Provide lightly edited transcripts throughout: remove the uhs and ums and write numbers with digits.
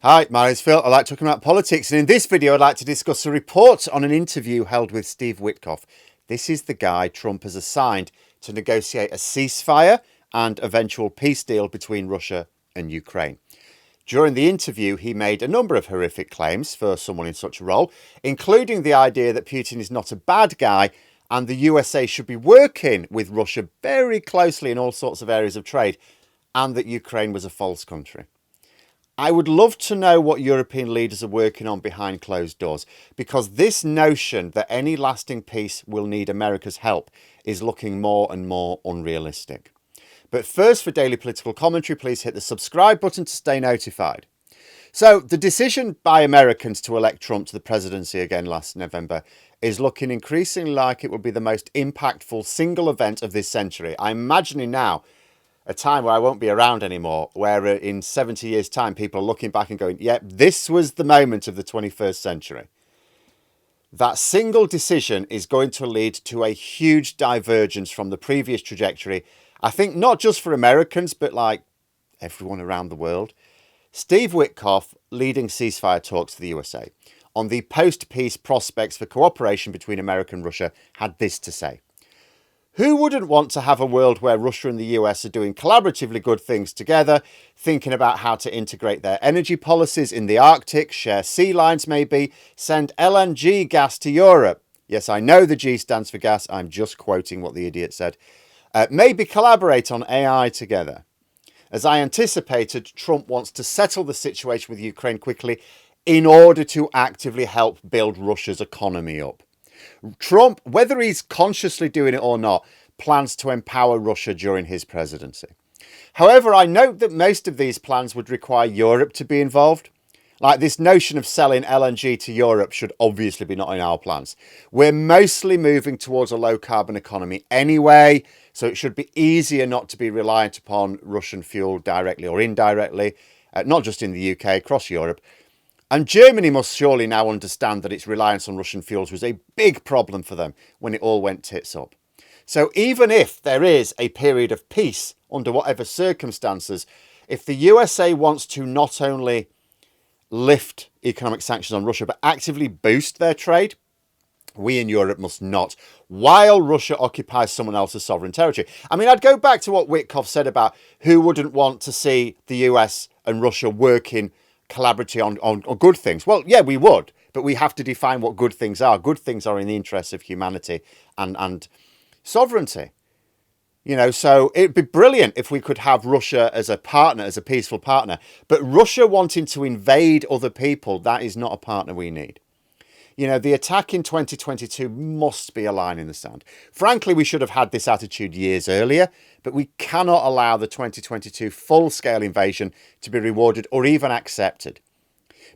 Hi, my name's Phil. I like talking about politics, and in this video I'd like to discuss a report on an interview held with Steve Witkoff. This is the guy Trump has assigned to negotiate a ceasefire and eventual peace deal between Russia and Ukraine. During the interview, he made a number of horrific claims for someone in such a role, including the idea that Putin is not a bad guy and the USA should be working with Russia very closely in all sorts of areas of trade, and that Ukraine was a false country. I would love to know what European leaders are working on behind closed doors, because this notion that any lasting peace will need America's help is looking more and more unrealistic. But first, for daily political commentary, please hit the subscribe button to stay notified. So the decision by Americans to elect Trump to the presidency again last November is looking increasingly like it will be the most impactful single event of this century. I'm imagining now a time where I won't be around anymore, where in 70 years' time, people are looking back and going, yep, this was the moment of the 21st century. That single decision is going to lead to a huge divergence from the previous trajectory. I think not just for Americans, but like everyone around the world. Steve Witkoff, leading ceasefire talks to the USA on the post-peace prospects for cooperation between America and Russia, had this to say. Who wouldn't want to have a world where Russia and the US are doing collaboratively good things together, thinking about how to integrate their energy policies in the Arctic, share sea lines maybe, send LNG gas to Europe? Yes, I know the G stands for gas. I'm just quoting what the idiot said. Maybe collaborate on AI together. As I anticipated, Trump wants to settle the situation with Ukraine quickly in order to actively help build Russia's economy up. Trump, whether he's consciously doing it or not, plans to empower Russia during his presidency. However, I note that most of these plans would require Europe to be involved. Like this notion of selling LNG to Europe should obviously be not in our plans. We're mostly moving towards a low carbon economy anyway, so it should be easier not to be reliant upon Russian fuel directly or indirectly, not just in the UK, across Europe. And Germany must surely now understand that its reliance on Russian fuels was a big problem for them when it all went tits up. So even if there is a period of peace under whatever circumstances, if the USA wants to not only lift economic sanctions on Russia, but actively boost their trade, we in Europe must not, while Russia occupies someone else's sovereign territory. I mean, I'd go back to what Witkoff said about who wouldn't want to see the US and Russia working collaboratively on good things. Well, yeah, we would, but we have to define what good things are. Good things are in the interests of humanity and sovereignty. You know, so it'd be brilliant if we could have Russia as a partner, as a peaceful partner. But Russia wanting to invade other people, that is not a partner we need. You know, the attack in 2022 must be a line in the sand. Frankly, we should have had this attitude years earlier, but we cannot allow the 2022 full-scale invasion to be rewarded or even accepted.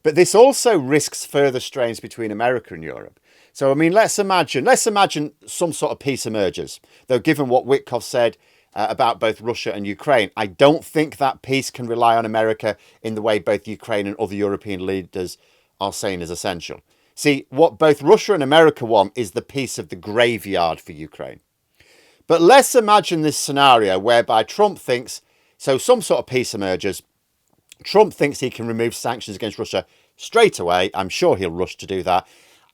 But this also risks further strains between America and Europe. So, I mean, let's imagine some sort of peace emerges. Though given what Witkoff said about both Russia and Ukraine, I don't think that peace can rely on America in the way both Ukraine and other European leaders are saying is essential. See, what both Russia and America want is the peace of the graveyard for Ukraine. But let's imagine this scenario whereby Trump thinks, so some sort of peace emerges, Trump thinks he can remove sanctions against Russia straight away. I'm sure he'll rush to do that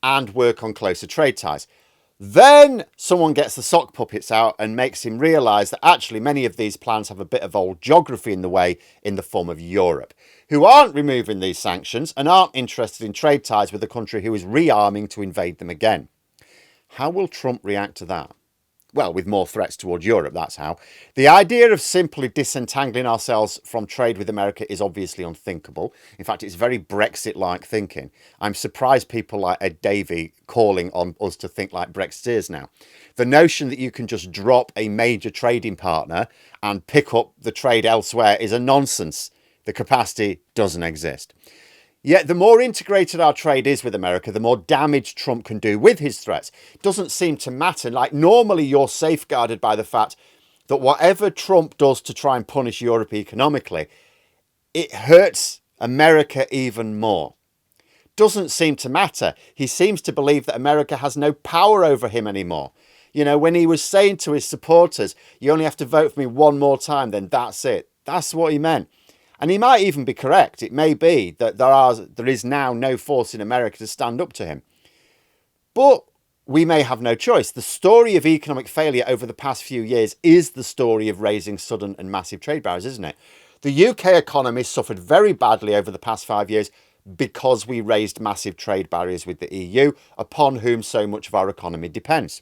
and work on closer trade ties. Then someone gets the sock puppets out and makes him realise that actually many of these plans have a bit of old geography in the way in the form of Europe, who aren't removing these sanctions and aren't interested in trade ties with a country who is rearming to invade them again. How will Trump react to that? Well, with more threats toward Europe, that's how. The idea of simply disentangling ourselves from trade with America is obviously unthinkable. In fact, it's very Brexit-like thinking. I'm surprised people like Ed Davey calling on us to think like Brexiteers now. The notion that you can just drop a major trading partner and pick up the trade elsewhere is a nonsense. The capacity doesn't exist. Yet the more integrated our trade is with America, the more damage Trump can do with his threats. It doesn't seem to matter. Like normally you're safeguarded by the fact that whatever Trump does to try and punish Europe economically, it hurts America even more. Doesn't seem to matter. He seems to believe that America has no power over him anymore. You know, when he was saying to his supporters, you only have to vote for me one more time, then that's it. That's what he meant. And he might even be correct. It may be that there is now no force in America to stand up to him. But we may have no choice. The story of economic failure over the past few years is the story of raising sudden and massive trade barriers, isn't it? The UK economy suffered very badly over the past 5 years because we raised massive trade barriers with the EU, upon whom so much of our economy depends.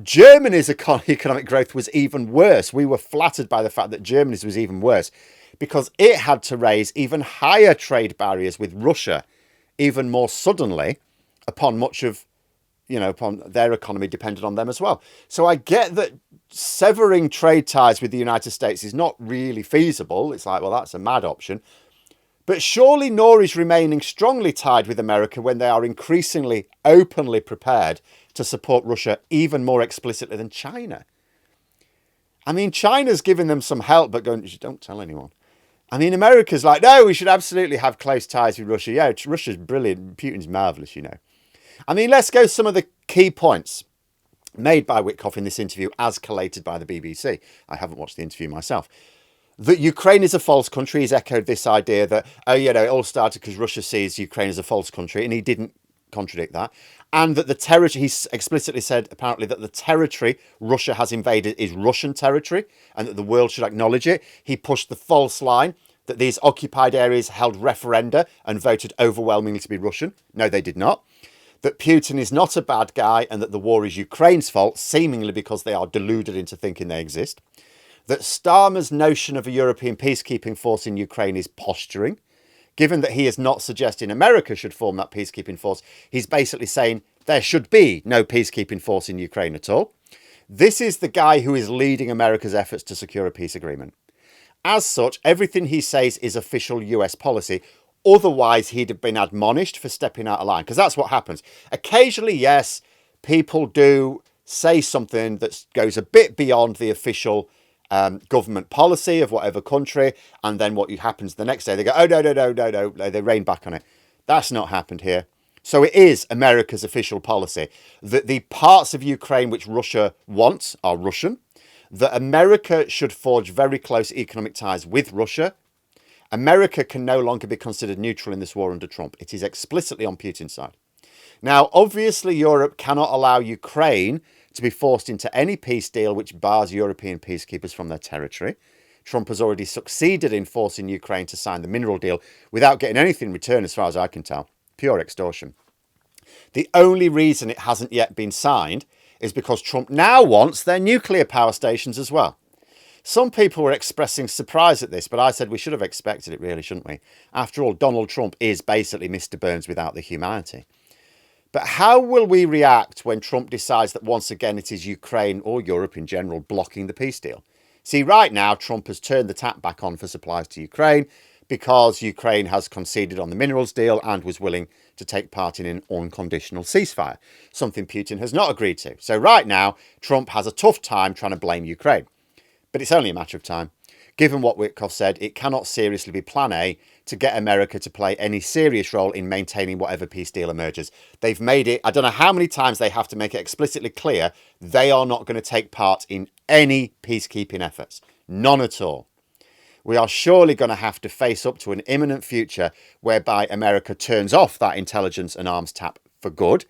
Germany's economic growth was even worse. We were flattered by the fact that Germany's was even worse because it had to raise even higher trade barriers with Russia even more suddenly upon much of, upon their economy depended on them as well. So I get that severing trade ties with the United States is not really feasible. It's like, well, that's a mad option. But surely nor is remaining strongly tied with America when they are increasingly openly prepared to support Russia even more explicitly than China. I mean, China's giving them some help, but going, don't tell anyone. I mean, America's like, no, we should absolutely have close ties with Russia. Yeah, Russia's brilliant. Putin's marvellous, I mean, let's go some of the key points made by Witkoff in this interview as collated by the BBC. I haven't watched the interview myself. That Ukraine is a false country. He's echoed this idea that, it all started because Russia sees Ukraine as a false country, and he didn't contradict that. And that the territory, he's explicitly said, apparently, that the territory Russia has invaded is Russian territory and that the world should acknowledge it. He pushed the false line that these occupied areas held referenda and voted overwhelmingly to be Russian. No, they did not. That Putin is not a bad guy and that the war is Ukraine's fault, seemingly because they are deluded into thinking they exist. That Starmer's notion of a European peacekeeping force in Ukraine is posturing. Given that he is not suggesting America should form that peacekeeping force, he's basically saying there should be no peacekeeping force in Ukraine at all. This is the guy who is leading America's efforts to secure a peace agreement. As such, everything he says is official US policy. Otherwise, he'd have been admonished for stepping out of line, because that's what happens. Occasionally, yes, people do say something that goes a bit beyond the official government policy of whatever country, and then what happens the next day, they go, oh, no, they rein back on it. That's not happened here. So it is America's official policy that the parts of Ukraine which Russia wants are Russian, that America should forge very close economic ties with Russia. America can no longer be considered neutral in this war under Trump. It is explicitly on Putin's side. Now, obviously, Europe cannot allow Ukraine to be forced into any peace deal which bars European peacekeepers from their territory. Trump has already succeeded in forcing Ukraine to sign the mineral deal without getting anything in return, as far as I can tell. Pure extortion. The only reason it hasn't yet been signed is because Trump now wants their nuclear power stations as well. Some people were expressing surprise at this, but I said we should have expected it, really, shouldn't we? After all, Donald Trump is basically Mr. Burns without the humanity. But how will we react when Trump decides that once again it is Ukraine or Europe in general blocking the peace deal? See, right now, Trump has turned the tap back on for supplies to Ukraine because Ukraine has conceded on the minerals deal and was willing to take part in an unconditional ceasefire, something Putin has not agreed to. So right now, Trump has a tough time trying to blame Ukraine. But it's only a matter of time. Given what Witkoff said, it cannot seriously be plan A to get America to play any serious role in maintaining whatever peace deal emerges. They've made it, I don't know how many times they have to make it explicitly clear, they are not going to take part in any peacekeeping efforts. None at all. We are surely going to have to face up to an imminent future whereby America turns off that intelligence and arms tap for good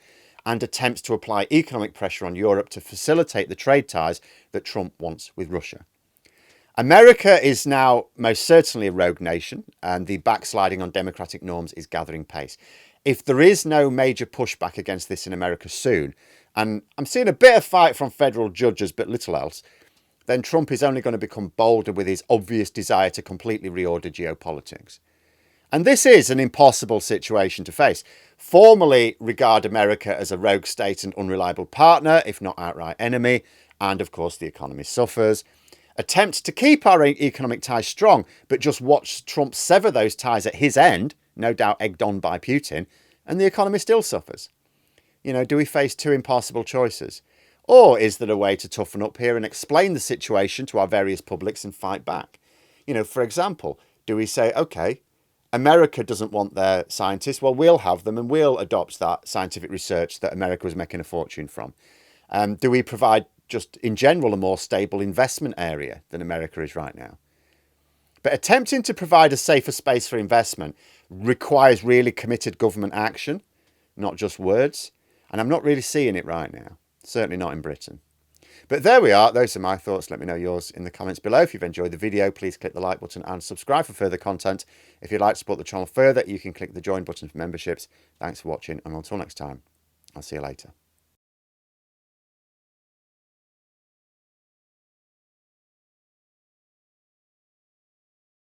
and attempts to apply economic pressure on Europe to facilitate the trade ties that Trump wants with Russia. America is now most certainly a rogue nation, and the backsliding on democratic norms is gathering pace. If there is no major pushback against this in America soon, and I'm seeing a bit of fight from federal judges but little else, then Trump is only going to become bolder with his obvious desire to completely reorder geopolitics. And this is an impossible situation to face. Formally regard America as a rogue state and unreliable partner, if not outright enemy, and of course the economy suffers. Attempt to keep our economic ties strong, but just watch Trump sever those ties at his end, no doubt egged on by Putin, and the economy still suffers. Do we face two impossible choices? Or is there a way to toughen up here and explain the situation to our various publics and fight back? For example, do we say, okay, America doesn't want their scientists, well, we'll have them and we'll adopt that scientific research that America was making a fortune from? Do we provide just in general a more stable investment area than America is right now? But attempting to provide a safer space for investment requires really committed government action, not just words. And I'm not really seeing it right now. Certainly not in Britain. But there we are. Those are my thoughts. Let me know yours in the comments below. If you've enjoyed the video, please click the like button and subscribe for further content. If you'd like to support the channel further, you can click the join button for memberships. Thanks for watching, and until next time, I'll see you later.